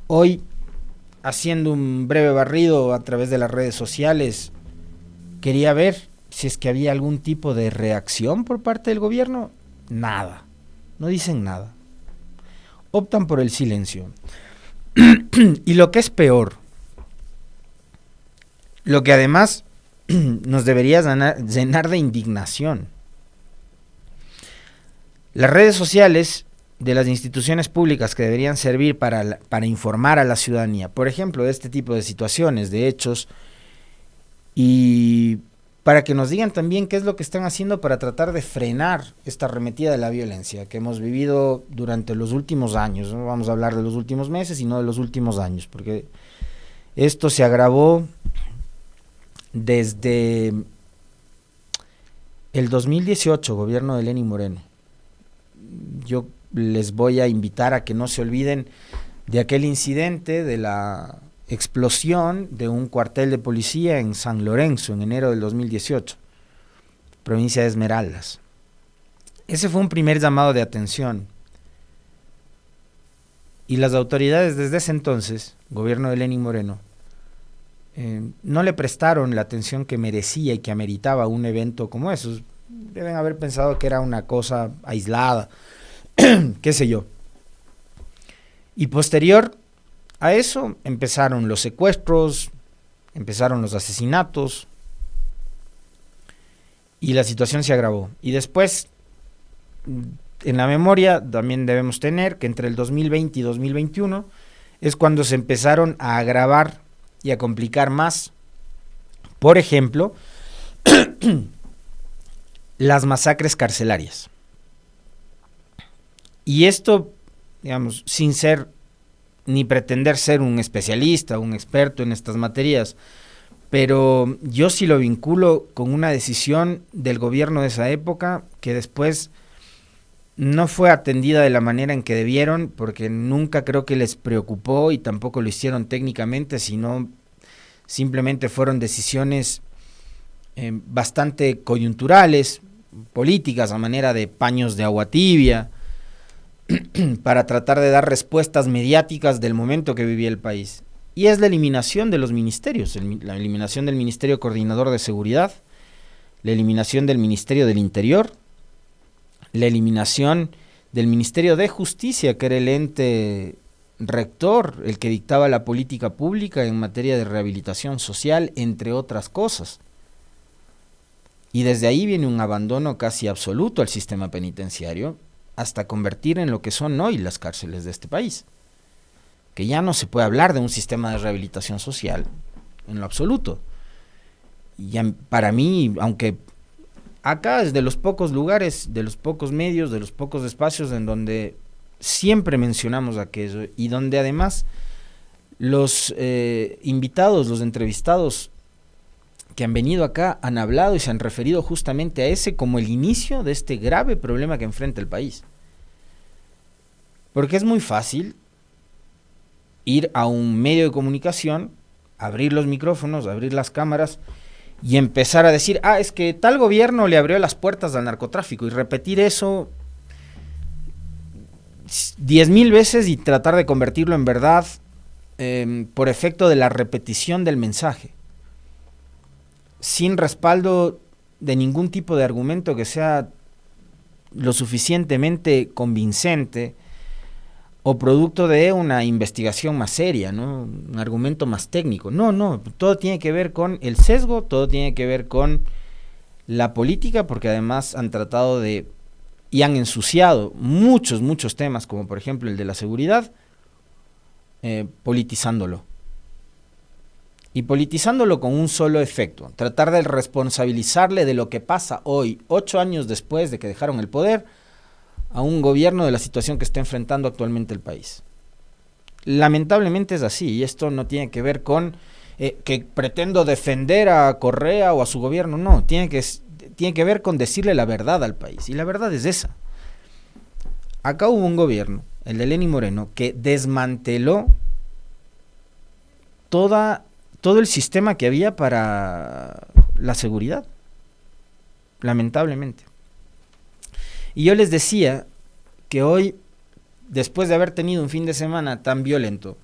Hoy, haciendo un breve barrido a través de las redes sociales, quería ver si es que había algún tipo de reacción por parte del gobierno. Nada, no dicen nada. Optan por el silencio. Y lo que es peor, lo que además nos debería llenar de indignación. Las redes sociales de las instituciones públicas que deberían servir para informar a la ciudadanía, por ejemplo, de este tipo de situaciones, de hechos, y para que nos digan también qué es lo que están haciendo para tratar de frenar esta arremetida de la violencia que hemos vivido durante los últimos años. No vamos a hablar de los últimos meses, sino de los últimos años, porque esto se agravó desde el 2018, gobierno de Lenín Moreno. Yo les voy a invitar a que no se olviden de aquel incidente de la explosión de un cuartel de policía en San Lorenzo en enero del 2018, provincia de Esmeraldas. Ese fue un primer llamado de atención. Y las autoridades desde ese entonces, gobierno de Lenín Moreno, no le prestaron la atención que merecía y que ameritaba un evento como eso. Deben haber pensado que era una cosa aislada, qué sé yo. Y posterior a eso empezaron los secuestros, empezaron los asesinatos y la situación se agravó. Y después, en la memoria también debemos tener que entre el 2020 y 2021 es cuando se empezaron a agravar y a complicar más, por ejemplo, las masacres carcelarias. Y esto, digamos, sin ser ni pretender ser un especialista, un experto en estas materias, pero yo sí lo vinculo con una decisión del gobierno de esa época que después no fue atendida de la manera en que debieron, porque nunca creo que les preocupó y tampoco lo hicieron técnicamente, sino simplemente fueron decisiones bastante coyunturales, políticas a manera de paños de agua tibia, para tratar de dar respuestas mediáticas del momento que vivía el país. Y es la eliminación de los ministerios, la eliminación del Ministerio Coordinador de Seguridad, la eliminación del Ministerio del Interior, la eliminación del Ministerio de Justicia, que era el ente rector, el que dictaba la política pública en materia de rehabilitación social, entre otras cosas. Y desde ahí viene un abandono casi absoluto al sistema penitenciario, hasta convertir en lo que son hoy las cárceles de este país. Que ya no se puede hablar de un sistema de rehabilitación social, en lo absoluto. Y ya, para mí, aunque acá es de los pocos lugares, de los pocos medios, de los pocos espacios en donde siempre mencionamos aquello, y donde además los invitados, los entrevistados que han venido acá han hablado y se han referido justamente a ese como el inicio de este grave problema que enfrenta el país. Porque es muy fácil ir a un medio de comunicación, abrir los micrófonos, abrir las cámaras y empezar a decir, es que tal gobierno le abrió las puertas al narcotráfico, y repetir eso 10,000 veces y tratar de convertirlo en verdad por efecto de la repetición del mensaje, sin respaldo de ningún tipo de argumento que sea lo suficientemente convincente o producto de una investigación más seria, ¿no? Un argumento más técnico. No, todo tiene que ver con el sesgo, todo tiene que ver con la política, porque además han tratado de y han ensuciado muchos temas, como por ejemplo el de la seguridad, politizándolo. Y politizándolo con un solo efecto, tratar de responsabilizarle de lo que pasa hoy, 8 años después de que dejaron el poder, a un gobierno de la situación que está enfrentando actualmente el país. Lamentablemente es así, y esto no tiene que ver con que pretendo defender a Correa o a su gobierno, no, tiene que ver con decirle la verdad al país, y la verdad es esa. Acá hubo un gobierno, el de Lenín Moreno, que desmanteló todo el sistema que había para la seguridad, lamentablemente. Y yo les decía que hoy, después de haber tenido un fin de semana tan violento,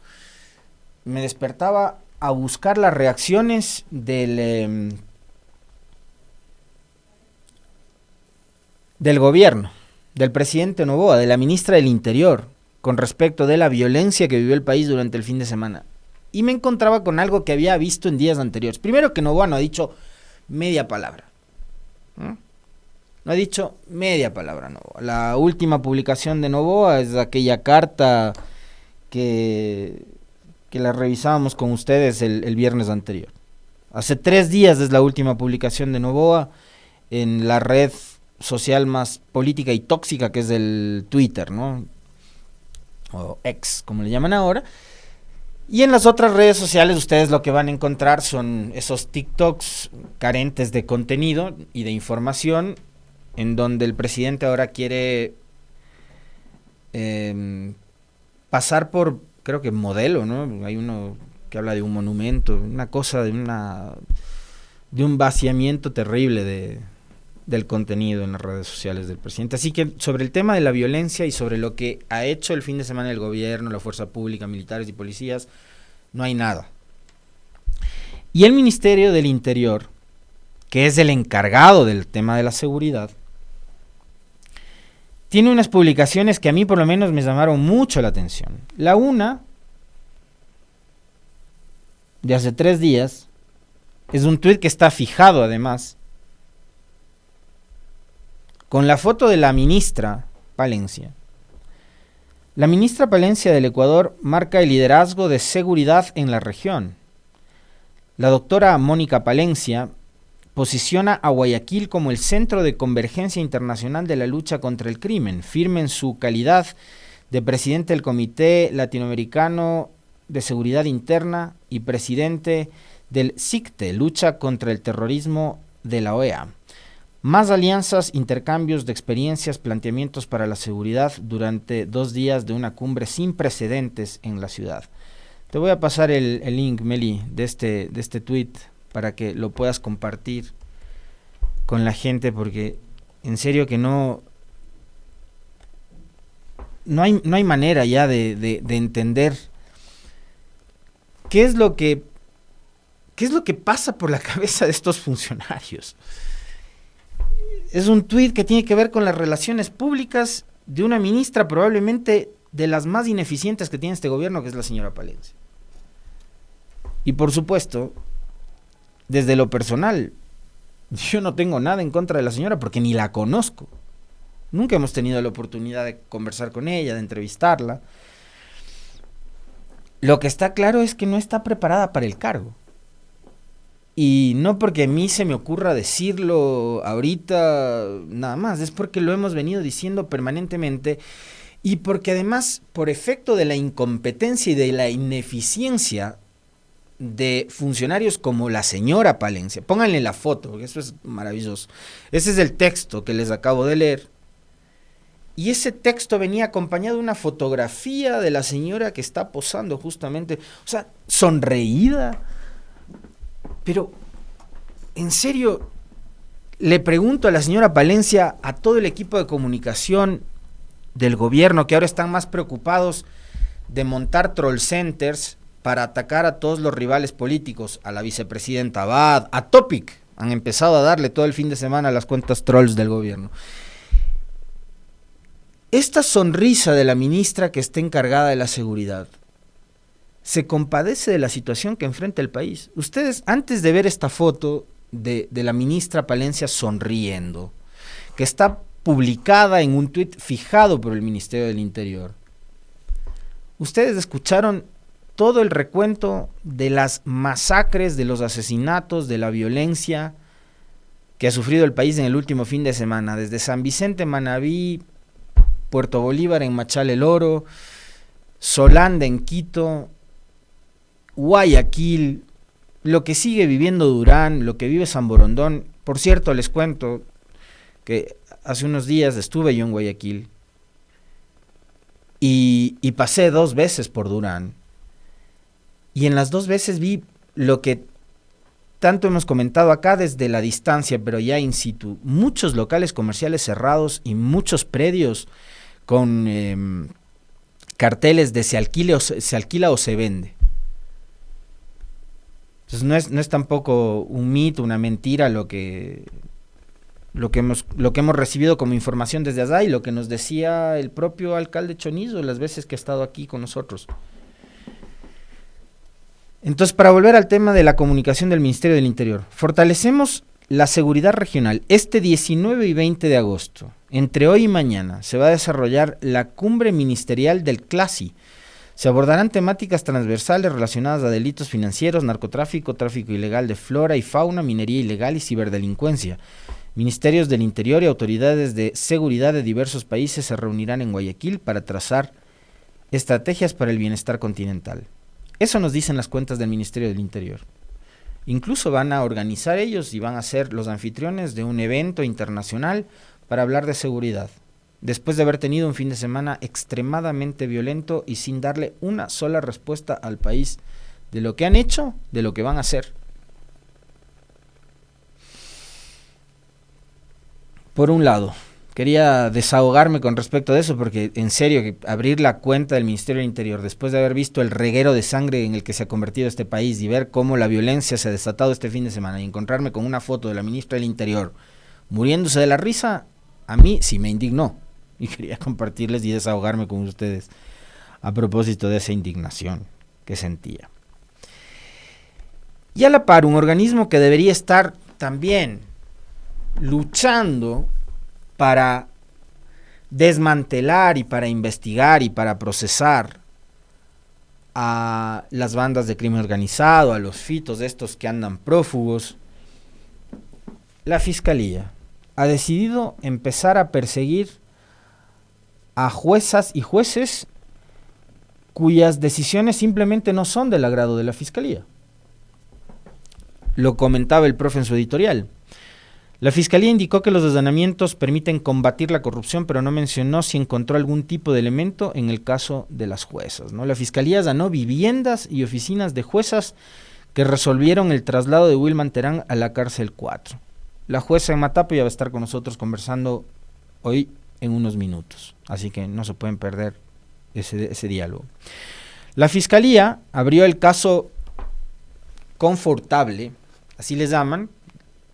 me despertaba a buscar las reacciones del gobierno, del presidente Noboa, de la ministra del Interior, con respecto de la violencia que vivió el país durante el fin de semana. Y me encontraba con algo que había visto en días anteriores. Primero, que Noboa no ha dicho media palabra. No ha dicho media palabra Noboa. La última publicación de Noboa es aquella carta que la revisábamos con ustedes el viernes anterior. Hace 3 días es la última publicación de Noboa en la red social más política y tóxica, que es el Twitter, ¿no? O X, como le llaman ahora. Y en las otras redes sociales ustedes lo que van a encontrar son esos TikToks carentes de contenido y de información, en donde el presidente ahora quiere pasar por, creo que modelo, ¿no? Hay uno que habla de un monumento, una cosa de un vaciamiento terrible del contenido en las redes sociales del presidente. Así que sobre el tema de la violencia y sobre lo que ha hecho el fin de semana el gobierno, la fuerza pública, militares y policías, no hay nada. Y el Ministerio del Interior, que es el encargado del tema de la seguridad, tiene unas publicaciones que a mí por lo menos me llamaron mucho la atención. La una, de hace 3 días, es un tuit que está fijado además, con la foto de la ministra Palencia. La ministra Palencia del Ecuador marca el liderazgo de seguridad en la región. La doctora Mónica Palencia posiciona a Guayaquil como el centro de convergencia internacional de la lucha contra el crimen, firme en su calidad de presidente del Comité Latinoamericano de Seguridad Interna y presidente del CICTE, Lucha contra el Terrorismo de la OEA. Más alianzas, intercambios de experiencias, planteamientos para la seguridad durante 2 días de una cumbre sin precedentes en la ciudad. Te voy a pasar el link, Meli, de este tweet para que lo puedas compartir con la gente, porque en serio que no hay manera ya de entender qué es lo que pasa por la cabeza de estos funcionarios. Es un tuit que tiene que ver con las relaciones públicas de una ministra probablemente de las más ineficientes que tiene este gobierno, que es la señora Palencia. Y por supuesto, desde lo personal, yo no tengo nada en contra de la señora porque ni la conozco. Nunca hemos tenido la oportunidad de conversar con ella, de entrevistarla. Lo que está claro es que no está preparada para el cargo. Y no porque a mí se me ocurra decirlo ahorita nada más, es porque lo hemos venido diciendo permanentemente y porque además, por efecto de la incompetencia y de la ineficiencia de funcionarios como la señora Palencia, pónganle la foto, porque eso es maravilloso. Ese es el texto que les acabo de leer. Y ese texto venía acompañado de una fotografía de la señora que está posando justamente, o sea, sonreída. Pero, en serio, le pregunto a la señora Palencia, a todo el equipo de comunicación del gobierno, que ahora están más preocupados de montar troll centers para atacar a todos los rivales políticos, a la vicepresidenta Abad, a Topic, han empezado a darle todo el fin de semana a las cuentas trolls del gobierno. Esta sonrisa de la ministra que está encargada de la seguridad se compadece de la situación que enfrenta el país. Ustedes, antes de ver esta foto de la ministra Palencia sonriendo, que está publicada en un tuit fijado por el Ministerio del Interior, ustedes escucharon todo el recuento de las masacres, de los asesinatos, de la violencia que ha sufrido el país en el último fin de semana, desde San Vicente, Manabí, Puerto Bolívar en Machala el Oro, Solanda en Quito, Guayaquil, lo que sigue viviendo Durán, lo que vive San Borondón. Por cierto, les cuento que hace unos días estuve yo en Guayaquil y pasé 2 veces por Durán. Y en las 2 veces vi lo que tanto hemos comentado acá desde la distancia, pero ya in situ. Muchos locales comerciales cerrados y muchos predios con carteles de se alquila o se vende. Entonces no es tampoco un mito, una mentira lo que hemos recibido como información desde allá y lo que nos decía el propio alcalde Chonizo las veces que ha estado aquí con nosotros. Entonces, para volver al tema de la comunicación del Ministerio del Interior, fortalecemos la seguridad regional. Este 19 y 20 de agosto, entre hoy y mañana, se va a desarrollar la cumbre ministerial del CLASI. Se abordarán temáticas transversales relacionadas a delitos financieros, narcotráfico, tráfico ilegal de flora y fauna, minería ilegal y ciberdelincuencia. Ministerios del Interior y autoridades de seguridad de diversos países se reunirán en Guayaquil para trazar estrategias para el bienestar continental. Eso nos dicen las cuentas del Ministerio del Interior. Incluso van a organizar ellos y van a ser los anfitriones de un evento internacional para hablar de seguridad, después de haber tenido un fin de semana extremadamente violento y sin darle una sola respuesta al país de lo que han hecho, de lo que van a hacer. Por un lado, quería desahogarme con respecto a eso, porque en serio, que abrir la cuenta del Ministerio del Interior, después de haber visto el reguero de sangre en el que se ha convertido este país y ver cómo la violencia se ha desatado este fin de semana y encontrarme con una foto de la ministra del Interior muriéndose de la risa, a mí sí me indignó. Y quería compartirles y desahogarme con ustedes a propósito de esa indignación que sentía. Y a la par, un organismo que debería estar también luchando para desmantelar y para investigar y para procesar a las bandas de crimen organizado, a los fitos de estos que andan prófugos, la Fiscalía ha decidido empezar a perseguir a juezas y jueces cuyas decisiones simplemente no son del agrado de la Fiscalía. Lo comentaba el profe en su editorial. La Fiscalía indicó que los allanamientos permiten combatir la corrupción, pero no mencionó si encontró algún tipo de elemento en el caso de las juezas, ¿no? La Fiscalía allanó viviendas y oficinas de juezas que resolvieron el traslado de Wilman Terán a la cárcel 4. La jueza en Matapo ya va a estar con nosotros conversando hoy en unos minutos, así que no se pueden perder ese diálogo. La Fiscalía abrió el caso Confortable, así les llaman,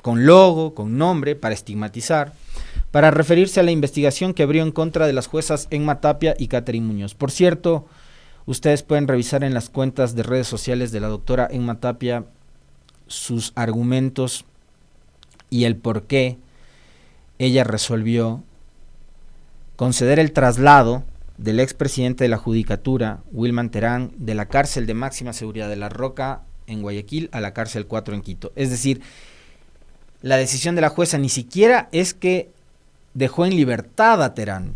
con logo, con nombre, para estigmatizar, para referirse a la investigación que abrió en contra de las juezas Enma Tapia y Catherine Muñoz. Por cierto, ustedes pueden revisar en las cuentas de redes sociales de la doctora Enma Tapia sus argumentos y el por qué ella resolvió conceder el traslado del expresidente de la Judicatura, Wilman Terán, de la cárcel de máxima seguridad de La Roca en Guayaquil a la cárcel 4 en Quito. Es decir, la decisión de la jueza ni siquiera es que dejó en libertad a Terán,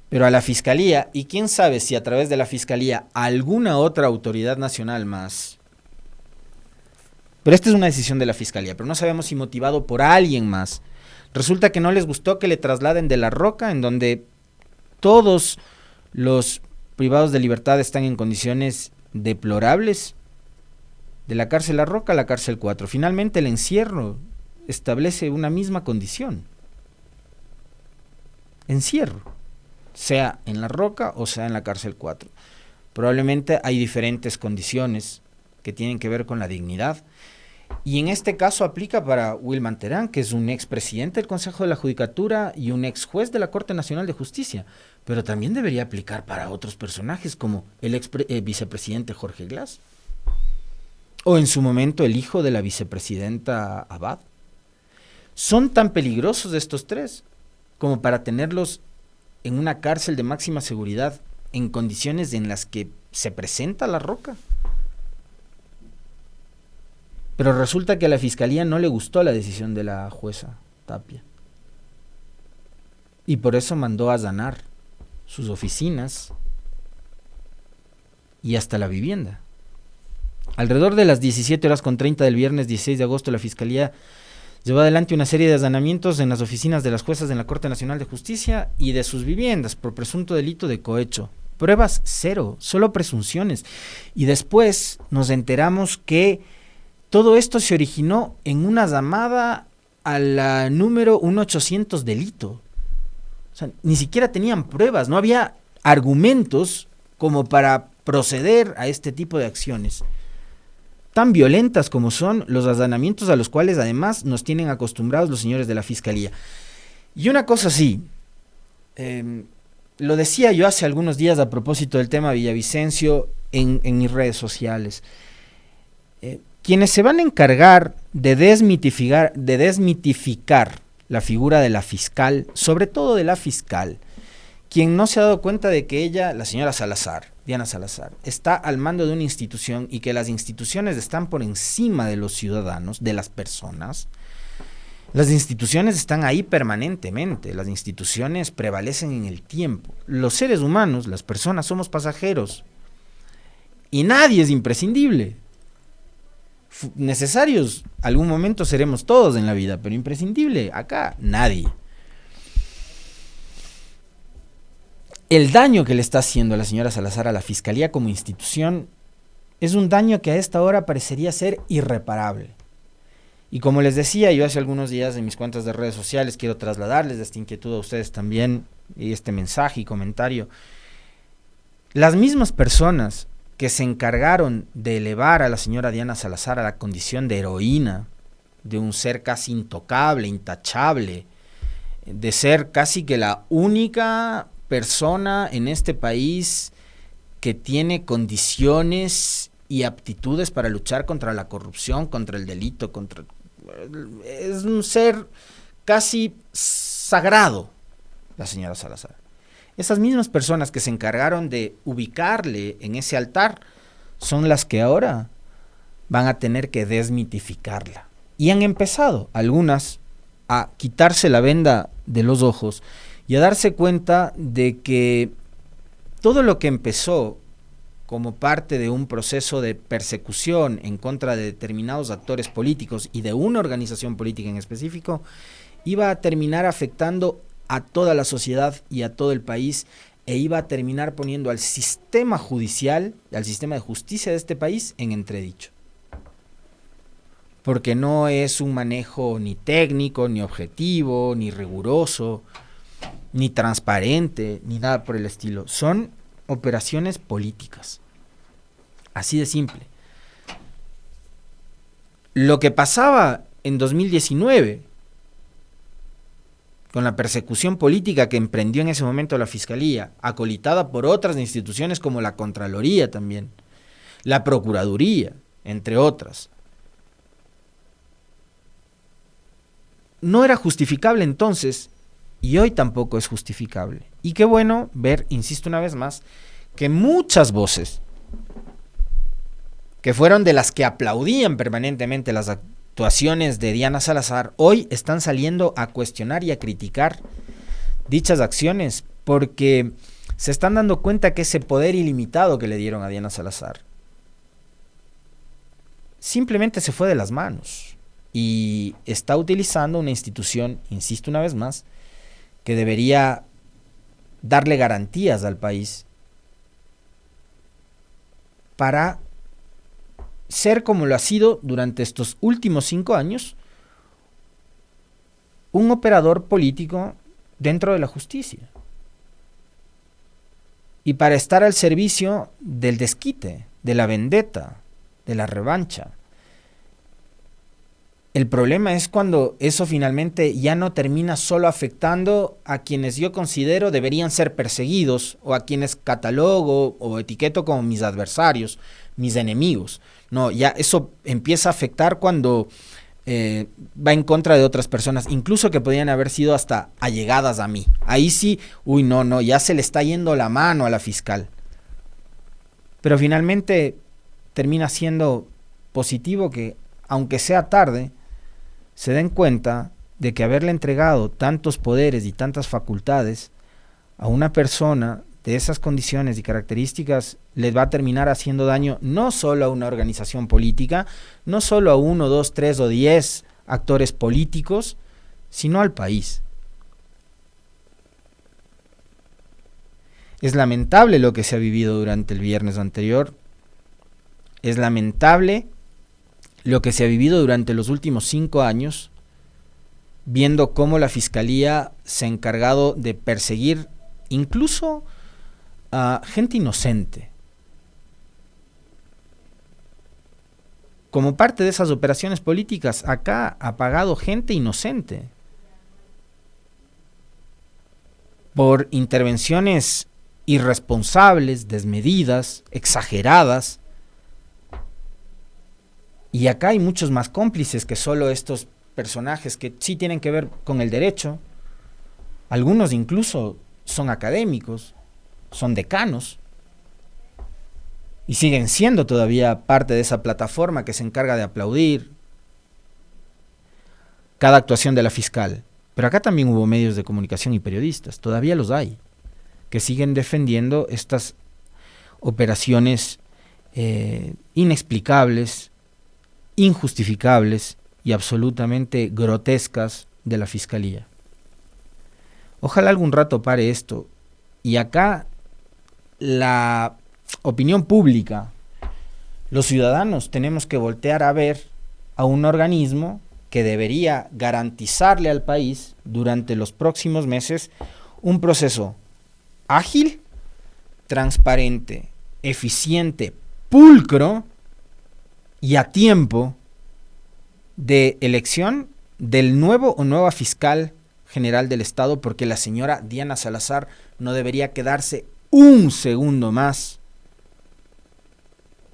pero a la Fiscalía, y quién sabe si a través de la Fiscalía alguna otra autoridad nacional más. Pero esta es una decisión de la Fiscalía, pero no sabemos si motivado por alguien más. Resulta que no les gustó que le trasladen de La Roca, en donde todos los privados de libertad están en condiciones deplorables, de la cárcel La Roca a la cárcel 4. Finalmente el encierro establece una misma condición. Encierro, sea en La Roca o sea en la cárcel 4. Probablemente hay diferentes condiciones que tienen que ver con la dignidad. Y en este caso aplica para Wilman Terán, que es un expresidente del Consejo de la Judicatura y un ex juez de la Corte Nacional de Justicia, pero también debería aplicar para otros personajes como el vicepresidente Jorge Glass, o en su momento el hijo de la vicepresidenta Abad. Son tan peligrosos estos tres como para tenerlos en una cárcel de máxima seguridad en condiciones en las que se presenta La Roca. Pero resulta que a la Fiscalía no le gustó la decisión de la jueza Tapia. Y por eso mandó a allanar sus oficinas y hasta la vivienda. Alrededor de las 17:30 del viernes 16 de agosto, la Fiscalía llevó adelante una serie de allanamientos en las oficinas de las juezas en la Corte Nacional de Justicia y de sus viviendas por presunto delito de cohecho. Pruebas cero, solo presunciones. Y después nos enteramos que todo esto se originó en una llamada a la número 1800 delito. O sea, ni siquiera tenían pruebas, no había argumentos como para proceder a este tipo de acciones. tan violentas como son los allanamientos a los cuales además nos tienen acostumbrados los señores de la Fiscalía. Y una cosa sí, lo decía yo hace algunos días a propósito del tema Villavicencio en mis redes sociales. Quienes se van a encargar de desmitificar la figura de la fiscal, sobre todo de la fiscal, quien no se ha dado cuenta de que ella, la señora Salazar, Diana Salazar, está al mando de una institución y que las instituciones están por encima de los ciudadanos, de las personas. Las instituciones están ahí permanentemente, las instituciones prevalecen en el tiempo. Los seres humanos, las personas, somos pasajeros y nadie es imprescindible. Necesarios, algún momento seremos todos en la vida, pero imprescindible, acá nadie. El daño que le está haciendo a la señora Salazar a la Fiscalía como institución es un daño que a esta hora parecería ser irreparable. Y como les decía yo hace algunos días en mis cuentas de redes sociales, quiero trasladarles esta inquietud a ustedes también, y este mensaje y comentario. Las mismas personas que se encargaron de elevar a la señora Diana Salazar a la condición de heroína, de un ser casi intocable, intachable, de ser casi que la única persona en este país que tiene condiciones y aptitudes para luchar contra la corrupción, contra el delito, es un ser casi sagrado, la señora Salazar. Esas mismas personas que se encargaron de ubicarle en ese altar son las que ahora van a tener que desmitificarla. Y han empezado algunas a quitarse la venda de los ojos y a darse cuenta de que todo lo que empezó como parte de un proceso de persecución en contra de determinados actores políticos y de una organización política en específico, iba a terminar afectando a toda la sociedad y a todo el país, e iba a terminar poniendo al sistema judicial, al sistema de justicia de este país en entredicho. Porque no es un manejo ni técnico, ni objetivo, ni riguroso, ni transparente, ni nada por el estilo. Son operaciones políticas. Así de simple. Lo que pasaba en 2019 con la persecución política que emprendió en ese momento la Fiscalía, acolitada por otras instituciones como la Contraloría también, la Procuraduría, entre otras, no era justificable entonces, y hoy tampoco es justificable. Y qué bueno ver, insisto una vez más, que muchas voces, que fueron de las que aplaudían permanentemente las actuaciones de Diana Salazar, hoy están saliendo a cuestionar y a criticar dichas acciones, porque se están dando cuenta que ese poder ilimitado que le dieron a Diana Salazar simplemente se fue de las manos y está utilizando una institución, insisto una vez más, que debería darle garantías al país para ser, como lo ha sido durante estos últimos 5 años, un operador político dentro de la justicia. Y para estar al servicio del desquite, de la vendetta, de la revancha. El problema es cuando eso finalmente ya no termina solo afectando a quienes yo considero deberían ser perseguidos, o a quienes catalogo o etiqueto como mis adversarios, mis enemigos. No, ya eso empieza a afectar cuando va en contra de otras personas, incluso que podrían haber sido hasta allegadas a mí. Ahí sí, ya se le está yendo la mano a la fiscal. Pero finalmente termina siendo positivo que, aunque sea tarde, se den cuenta de que haberle entregado tantos poderes y tantas facultades a una persona de esas condiciones y características les va a terminar haciendo daño no solo a una organización política, no solo a 1, 2, 3 o 10 actores políticos, sino al país. Es lamentable lo que se ha vivido durante el viernes anterior, es lamentable lo que se ha vivido durante los últimos 5 años, viendo cómo la Fiscalía se ha encargado de perseguir incluso a gente inocente. como parte de esas operaciones políticas, acá ha pagado gente inocente por intervenciones irresponsables, desmedidas, exageradas. Y acá hay muchos más cómplices que solo estos personajes que sí tienen que ver con el derecho. Algunos incluso son académicos, son decanos, y siguen siendo todavía parte de esa plataforma que se encarga de aplaudir cada actuación de la fiscal. Pero acá también hubo medios de comunicación y periodistas, todavía los hay, que siguen defendiendo estas operaciones inexplicables, injustificables y absolutamente grotescas de la fiscalía. Ojalá algún rato pare esto. Y acá la opinión pública, los ciudadanos, tenemos que voltear a ver a un organismo que debería garantizarle al país durante los próximos meses un proceso ágil, transparente, eficiente, pulcro y a tiempo de elección del nuevo o nueva fiscal general del Estado, porque la señora Diana Salazar no debería quedarse un segundo más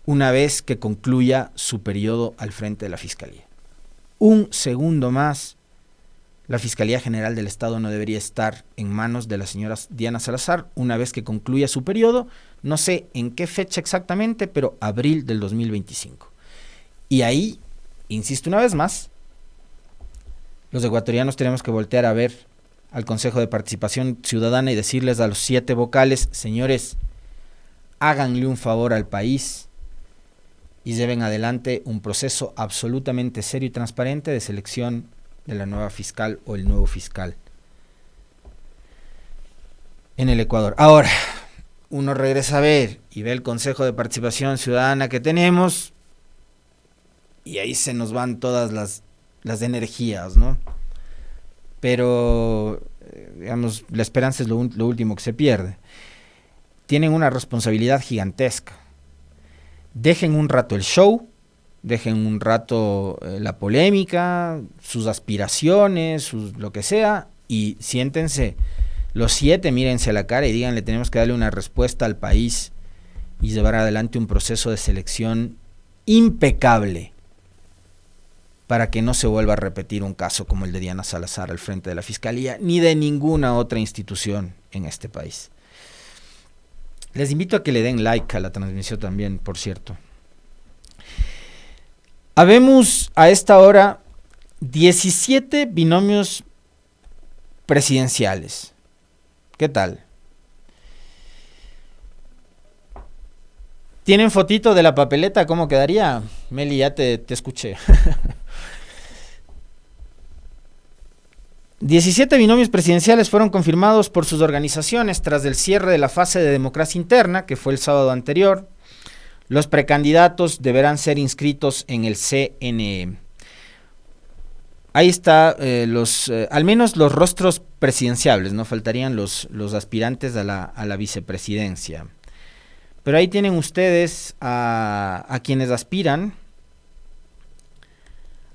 una vez que concluya su periodo al frente de la Fiscalía. Un segundo más, la Fiscalía General del Estado no debería estar en manos de la señora Diana Salazar una vez que concluya su periodo, no sé en qué fecha exactamente, pero abril del 2025. Y ahí, insisto una vez más, los ecuatorianos tenemos que voltear a ver al Consejo de Participación Ciudadana y decirles a los 7 vocales, señores, háganle un favor al país y lleven adelante un proceso absolutamente serio y transparente de selección de la nueva fiscal o el nuevo fiscal en el Ecuador. Ahora, uno regresa a ver y ve el Consejo de Participación Ciudadana que tenemos y ahí se nos van todas las energías, ¿no? Pero, digamos, la esperanza es lo último que se pierde. Tienen una responsabilidad gigantesca. Dejen un rato el show, dejen un rato la polémica, sus aspiraciones, lo que sea, y siéntense los 7, mírense a la cara y díganle, tenemos que darle una respuesta al país y llevar adelante un proceso de selección impecable para que no se vuelva a repetir un caso como el de Diana Salazar al frente de la Fiscalía, ni de ninguna otra institución en este país. Les invito a que le den like a la transmisión también, por cierto. Habemos a esta hora 17 binomios presidenciales. ¿Qué tal? ¿Tienen fotito de la papeleta? ¿Cómo quedaría? Meli, ya te escuché. 17 binomios presidenciales fueron confirmados por sus organizaciones tras el cierre de la fase de democracia interna, que fue el sábado anterior. Los precandidatos deberán ser inscritos en el CNE. Ahí está al menos los rostros presidenciables, no faltarían los aspirantes a la vicepresidencia. Pero ahí tienen ustedes a quienes aspiran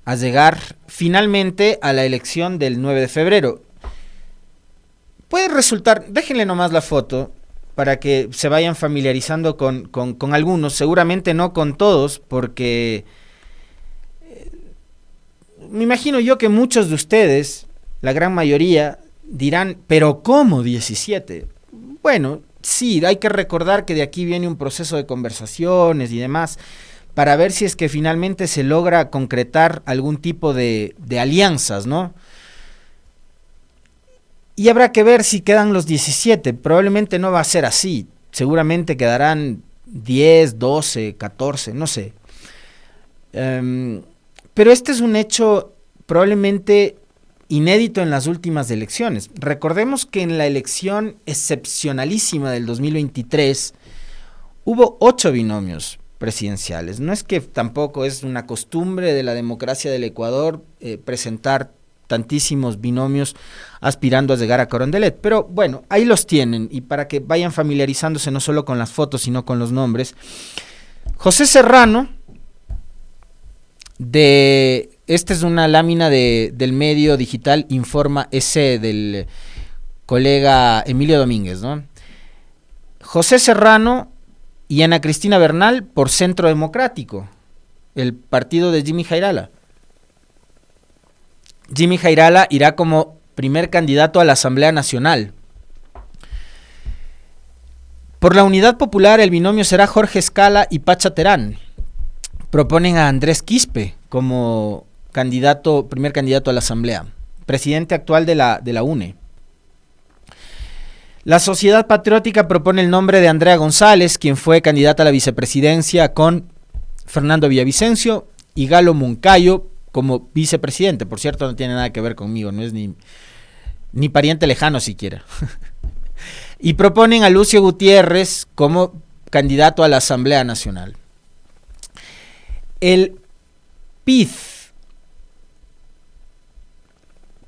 a llegar finalmente a la elección del 9 de febrero. Puede resultar, déjenle nomás la foto para que se vayan familiarizando con algunos, seguramente no con todos, porque me imagino yo que muchos de ustedes, la gran mayoría, dirán, ¿pero cómo 17? Bueno, sí, hay que recordar que de aquí viene un proceso de conversaciones y demás, para ver si es que finalmente se logra concretar algún tipo de alianzas, ¿no? Y habrá que ver si quedan los 17, probablemente no va a ser así, seguramente quedarán 10, 12, 14, no sé. Pero este es un hecho probablemente inédito en las últimas elecciones. Recordemos que en la elección excepcionalísima del 2023 hubo 8 binomios presidenciales. No es que tampoco es una costumbre de la democracia del Ecuador presentar tantísimos binomios aspirando a llegar a Carondelet, pero bueno, ahí los tienen, y para que vayan familiarizándose no solo con las fotos, sino con los nombres. José Serrano Esta es una lámina del medio digital Informa EC del colega Emilio Domínguez, ¿no? José Serrano y Ana Cristina Bernal por Centro Democrático, el partido de Jimmy Jairala. Jimmy Jairala irá como primer candidato a la Asamblea Nacional. Por la Unidad Popular, el binomio será Jorge Escala y Pacha Terán. Proponen a Andrés Quispe como primer candidato a la Asamblea, presidente actual de la UNE. La Sociedad Patriótica propone el nombre de Andrea González, quien fue candidata a la vicepresidencia con Fernando Villavicencio y Galo Moncayo como vicepresidente. Por cierto, no tiene nada que ver conmigo, no es ni pariente lejano siquiera. Y proponen a Lucio Gutiérrez como candidato a la Asamblea Nacional. El PID,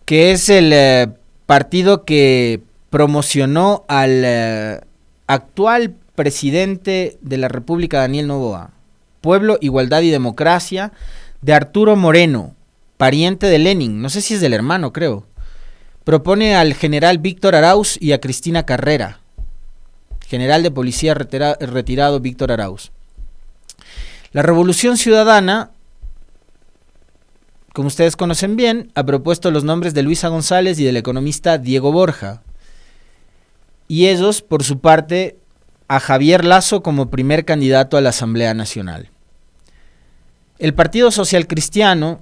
que es el partido que promocionó al actual presidente de la República, Daniel Noboa, Pueblo, Igualdad y Democracia, de Arturo Moreno, pariente de Lenin, no sé si es del hermano, creo. Propone al general Víctor Arauz y a Cristina Carrera, general de policía retirado Víctor Arauz. La Revolución Ciudadana, como ustedes conocen bien, ha propuesto los nombres de Luisa González y del economista Diego Borja. Y ellos, por su parte, a Javier Lazo como primer candidato a la Asamblea Nacional. El Partido Social Cristiano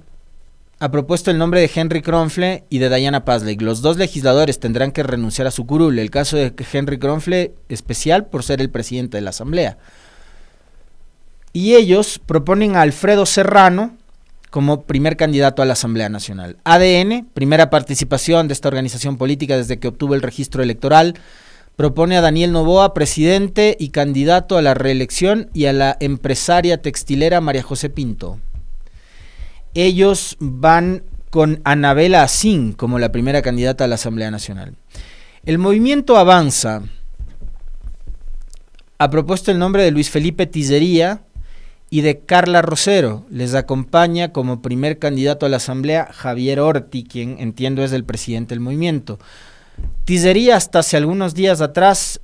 ha propuesto el nombre de Henry Kronfle y de Diana Pasley. Los dos legisladores tendrán que renunciar a su curul. El caso de Henry Kronfle especial por ser el presidente de la Asamblea. Y ellos proponen a Alfredo Serrano como primer candidato a la Asamblea Nacional. ADN, primera participación de esta organización política desde que obtuvo el registro electoral, propone a Daniel Noboa presidente y candidato a la reelección y a la empresaria textilera María José Pinto. Ellos van con Anabela Asín como la primera candidata a la Asamblea Nacional. El Movimiento Avanza ha propuesto el nombre de Luis Felipe Tizería y de Carla Rosero. Les acompaña como primer candidato a la Asamblea Javier Orti, quien entiendo es el presidente del movimiento. Tizería hasta hace algunos días atrás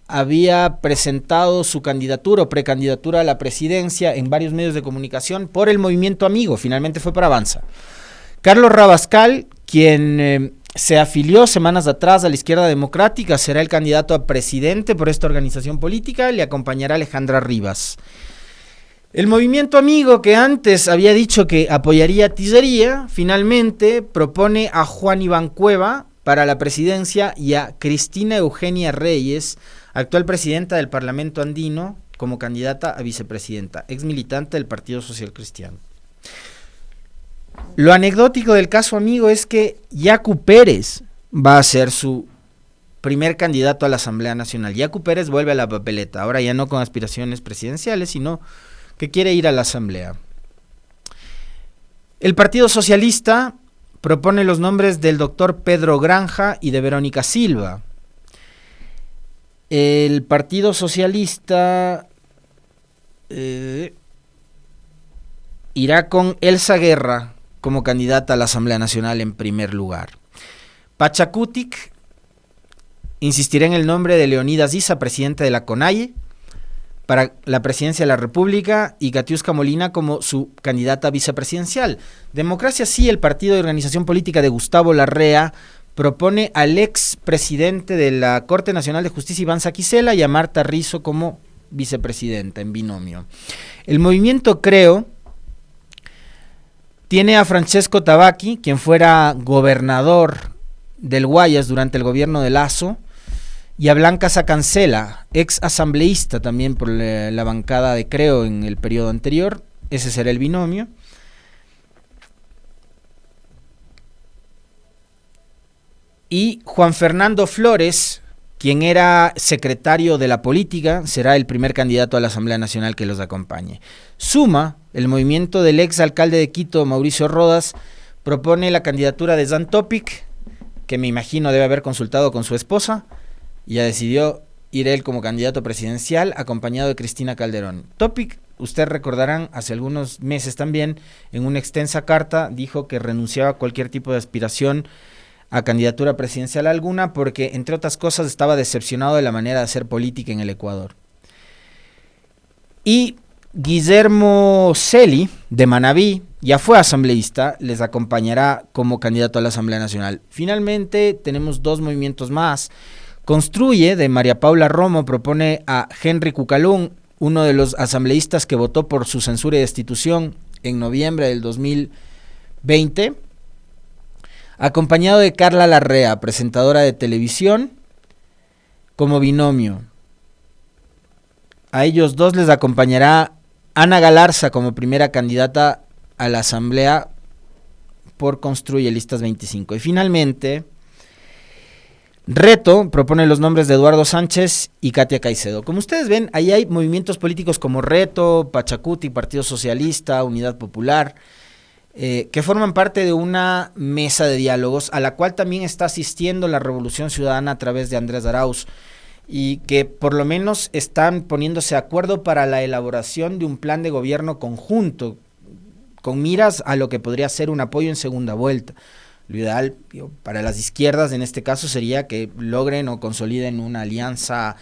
había presentado su candidatura o precandidatura a la presidencia en varios medios de comunicación por el Movimiento Amigo, finalmente fue para Avanza. Carlos Rabascal, quien se afilió semanas atrás a la Izquierda Democrática, será el candidato a presidente por esta organización política, le acompañará Alejandra Rivas. El Movimiento Amigo, que antes había dicho que apoyaría a Tizería, finalmente propone a Juan Iván Cueva para la presidencia y a Cristina Eugenia Reyes, actual presidenta del Parlamento Andino, como candidata a vicepresidenta, ex militante del Partido Social Cristiano. Lo anecdótico del caso Amigo es que Yacu Pérez va a ser su primer candidato a la Asamblea Nacional. Yacu Pérez vuelve a la papeleta, ahora ya no con aspiraciones presidenciales, sino que quiere ir a la Asamblea. El Partido Socialista propone los nombres del doctor Pedro Granja y de Verónica Silva. El Partido Socialista irá con Elsa Guerra como candidata a la Asamblea Nacional en primer lugar. Pachacutic insistirá en el nombre de Leonidas Issa, presidente de la CONAIE, para la presidencia de la República, y Katiuska Molina como su candidata vicepresidencial. Democracia Sí, el partido de organización política de Gustavo Larrea, propone al ex presidente de la Corte Nacional de Justicia, Iván Saquicela, y a Marta Rizzo como vicepresidenta en binomio. El Movimiento Creo tiene a Francesco Tabacchi, quien fuera gobernador del Guayas durante el gobierno de Lazo, y a Blanca Sacancela, ex asambleísta también por la bancada de Creo en el periodo anterior. Ese será el binomio. Y Juan Fernando Flores, quien era secretario de la política, será el primer candidato a la Asamblea Nacional que los acompañe. Suma, el movimiento del ex alcalde de Quito, Mauricio Rodas, propone la candidatura de Zan Topic, que me imagino debe haber consultado con su esposa, y ya decidió ir él como candidato presidencial, acompañado de Cristina Calderón. Topic ustedes recordarán, hace algunos meses también, en una extensa carta, dijo que renunciaba a cualquier tipo de aspiración a candidatura presidencial alguna porque, entre otras cosas, estaba decepcionado de la manera de hacer política en el Ecuador. Y Guillermo Celi, de Manabí, ya fue asambleísta, les acompañará como candidato a la Asamblea Nacional. Finalmente, tenemos dos movimientos más. Construye, de María Paula Romo, propone a Henry Cucalún, uno de los asambleístas que votó por su censura y destitución en noviembre del 2020, acompañado de Carla Larrea, presentadora de televisión, como binomio. A ellos dos les acompañará Ana Galarza como primera candidata a la Asamblea por Construye Listas 25. Y finalmente, Reto propone los nombres de Eduardo Sánchez y Katia Caicedo. Como ustedes ven, ahí hay movimientos políticos como Reto, Pachacuti, Partido Socialista, Unidad Popular, que forman parte de una mesa de diálogos a la cual también está asistiendo la Revolución Ciudadana a través de Andrés Arauz, y que por lo menos están poniéndose de acuerdo para la elaboración de un plan de gobierno conjunto, con miras a lo que podría ser un apoyo en segunda vuelta. Lo ideal para las izquierdas en este caso sería que logren o consoliden una alianza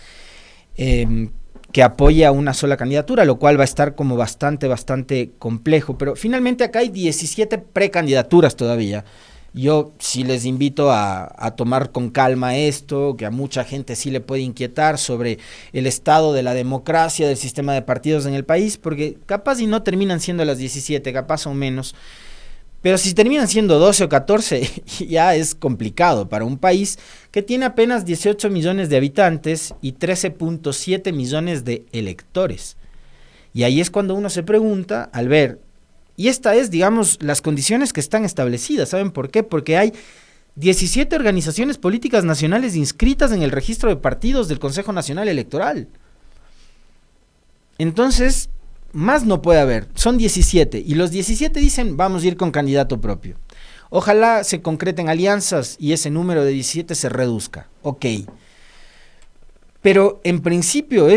que apoye a una sola candidatura, lo cual va a estar como bastante complejo. Pero finalmente acá hay 17 precandidaturas todavía. Yo sí les invito a tomar con calma esto, que a mucha gente sí le puede inquietar sobre el estado de la democracia, del sistema de partidos en el país, porque capaz y no terminan siendo las 17, capaz o menos, pero si terminan siendo 12 o 14 ya es complicado para un país que tiene apenas 18 millones de habitantes y 13.7 millones de electores. Y ahí es cuando uno se pregunta, al ver, y esta es, digamos, las condiciones que están establecidas. ¿Saben por qué? Porque hay 17 organizaciones políticas nacionales inscritas en el registro de partidos del Consejo Nacional Electoral. Entonces, más no puede haber. Son 17. Y los 17 dicen, vamos a ir con candidato propio. Ojalá se concreten alianzas y ese número de 17 se reduzca. Ok. Pero en principio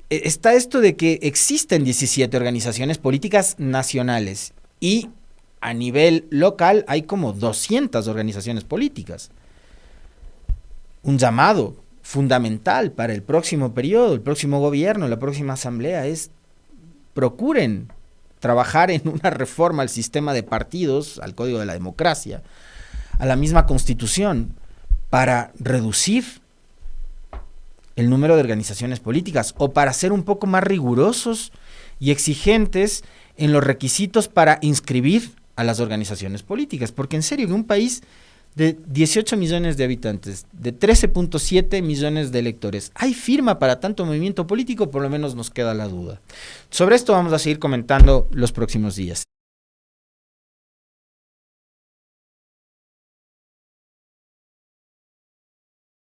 está esto de que existen 17 organizaciones políticas nacionales y a nivel local hay como 200 organizaciones políticas. Un llamado fundamental para el próximo periodo, el próximo gobierno, la próxima asamblea es: procuren trabajar en una reforma al sistema de partidos, al Código de la Democracia, a la misma Constitución, para reducir el número de organizaciones políticas o para ser un poco más rigurosos y exigentes en los requisitos para inscribir a las organizaciones políticas. Porque en serio, en un país de 18 millones de habitantes, de 13.7 millones de electores, ¿hay firma para tanto movimiento político? Por lo menos nos queda la duda. Sobre esto vamos a seguir comentando los próximos días.